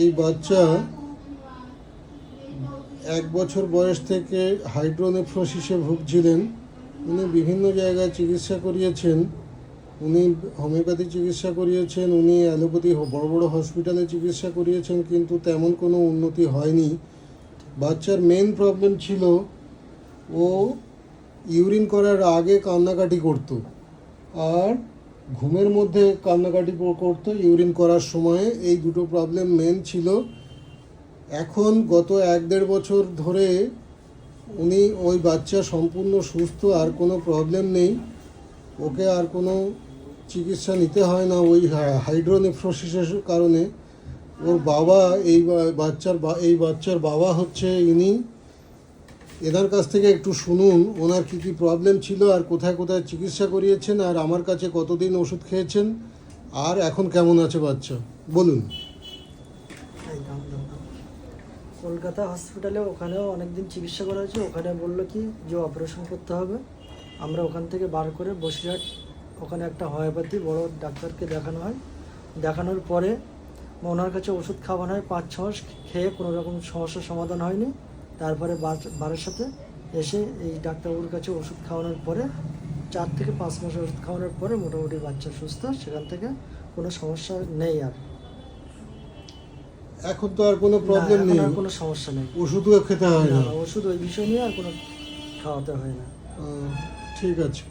এই বাচ্চা 1 বছর বয়স থেকে হাইড্রোনেফ্রোসিসে ভুগছিলেন। উনি বিভিন্ন জায়গায় চিকিৎসা করিয়েছেন, উনি হোমিওপ্যাথি চিকিৎসা করিয়েছেন, উনি অ্যালোপ্যাথি বড় বড় হসপিটালে চিকিৎসা করিয়েছেন, কিন্তু তেমন কোনো উন্নতি হয়নি। বাচ্চার মেন প্রবলেম ছিল ও ইউরিন করার আগে কান্নাকাটি করতো, আর ঘুমের মধ্যে কান্নাকাটি করতো ইউরিন করার সময়ে। এই দুটো প্রবলেম মেন ছিল। এখন গত 1-1.5 বছর ধরে উনি ওই বাচ্চা সম্পূর্ণ সুস্থ, আর কোনো প্রবলেম নেই, ওকে আর কোনো চিকিৎসা নিতে হয় না ওই হাইড্রোনেফ্রোসিসের কারণে। ওর বাবা এই বাচ্চার বাবা হচ্ছে ইনি। এনার কাছ থেকে একটু শুনুন ওনার কী কী প্রবলেম ছিল, আর কোথায় কোথায় চিকিৎসা করিয়েছেন, আর আমার কাছে কতদিন ওষুধ খেয়েছেন, আর এখন কেমন আছে বাচ্চা, বলুন। কলকাতা হসপিটালে ওখানেও অনেকদিন চিকিৎসা করা হয়েছে। ওখানে বললো কি যে অপারেশন করতে হবে। আমরা ওখান থেকে বার করে বসিরহাট ওখানে একটা হোমিওপ্যাথি বড় ডাক্তারকে দেখানো হয়। দেখানোর পরে ওনার কাছে ওষুধ খাওয়ানো হয় 5-6 মাস, খেয়ে কোনো রকম সমস্যার সমাধান হয়নি। তারপরে বারের সাথে এসে এই ডাক্তারবাবুর কাছে ওষুধ খাওয়ানোর পরে 4 থেকে 5 মাস ওষুধ খাওয়ানোর পরে মোটামুটি বাচ্চা সুস্থ, সেখান থেকে কোনো সমস্যা নেই। আর এখন তো আর কোনো প্রবলেম নেই, আর কোনো সমস্যা নেই, ওষুধও খেতে হয় না। ওষুধ ওই বিষয় নিয়ে আর কোনো খাওয়াতে হয় না। ঠিক আছে।